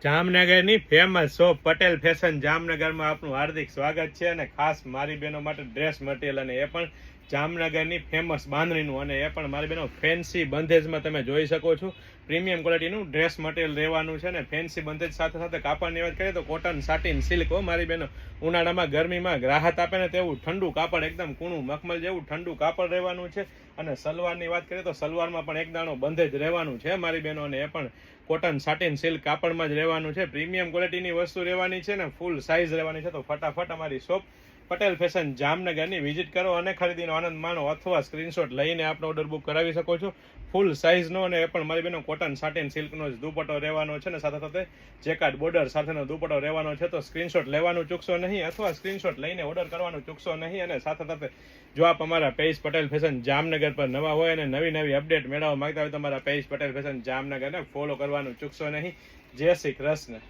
જામનગરની famous shop Patel fashion જામનગરમાં આપનું હાર્દિક સ્વાગત છે અને ખાસ મારી બહેનો માટે ડ્રેસ મટીરિયલ અને એ પણ જામનગરની ફેમસ બાંધણીનું અને એ પણ મારી બહેનો ફેન્સી બંધેજમાં તમે જોઈ શકો છો. પ્રીમિયમ ક્વોલિટીનું ડ્રેસ મટીરિયલ રહેવાનું છે ને ફેન્સી બંધેજ સાથે સાથે કાપડની વાત કરીએ તો કોટન સાટીન સિલ્ક મારી બહેનો ઉનાળામાં ગરમીમાં રાહત આપે ને તેવું ઠંડુ કાપડ એકદમ કૂણું મખમલ જેવું ઠંડુ કાપડ રહેવાનું છે. અને સલવારની વાત કરીએ તો સલવારમાં પણ એક દાણો બંધેજ રહેવાનું છે મારી બહેનો અને એ પણ કોટન સાટીન સિલ્ક કાપડમાં જ રહેવાનું છે. પ્રીમિયમ ક્વોલિટીની વસ્તુ રહેવાની છે ને ફૂલ સાઇઝ રહેવાની છે. તો ફટાફટ અમારી શોપ પટેલ ફેશન જામનગરની વિઝિટ કરો અને ખરીદીનો આનંદ માણો અથવા સ્ક્રીનશોટ લઈને આપનો ઓર્ડર બુક કરાવી શકો છો. ફૂલ સાઇઝનો અને એ પણ મારી બેનો કોટન સાટીન સિલ્કનો જ દુપટ્ટો રહેવાનો છે ને સાથે સાથે જેકાર્ડ બોર્ડર સાથેનો દુપટ્ટો રહેવાનો છે. તો સ્ક્રીનશોટ લેવાનું ચૂકશો નહીં અથવા સ્ક્રીનશોટ લઈને ઓર્ડર કરવાનું ચૂકશો નહીં. અને સાથે સાથે જો આપ અમારા પેજ પટેલ ફેશન જામનગર પર નવા હોય અને નવી નવી અપડેટ મેળવવા માંગતા હોય તો અમારા પેજ પટેલ ફેશન જામનગરને ફોલો કરવાનું ચૂકશો નહીં. જય શ્રી કૃષ્ણ.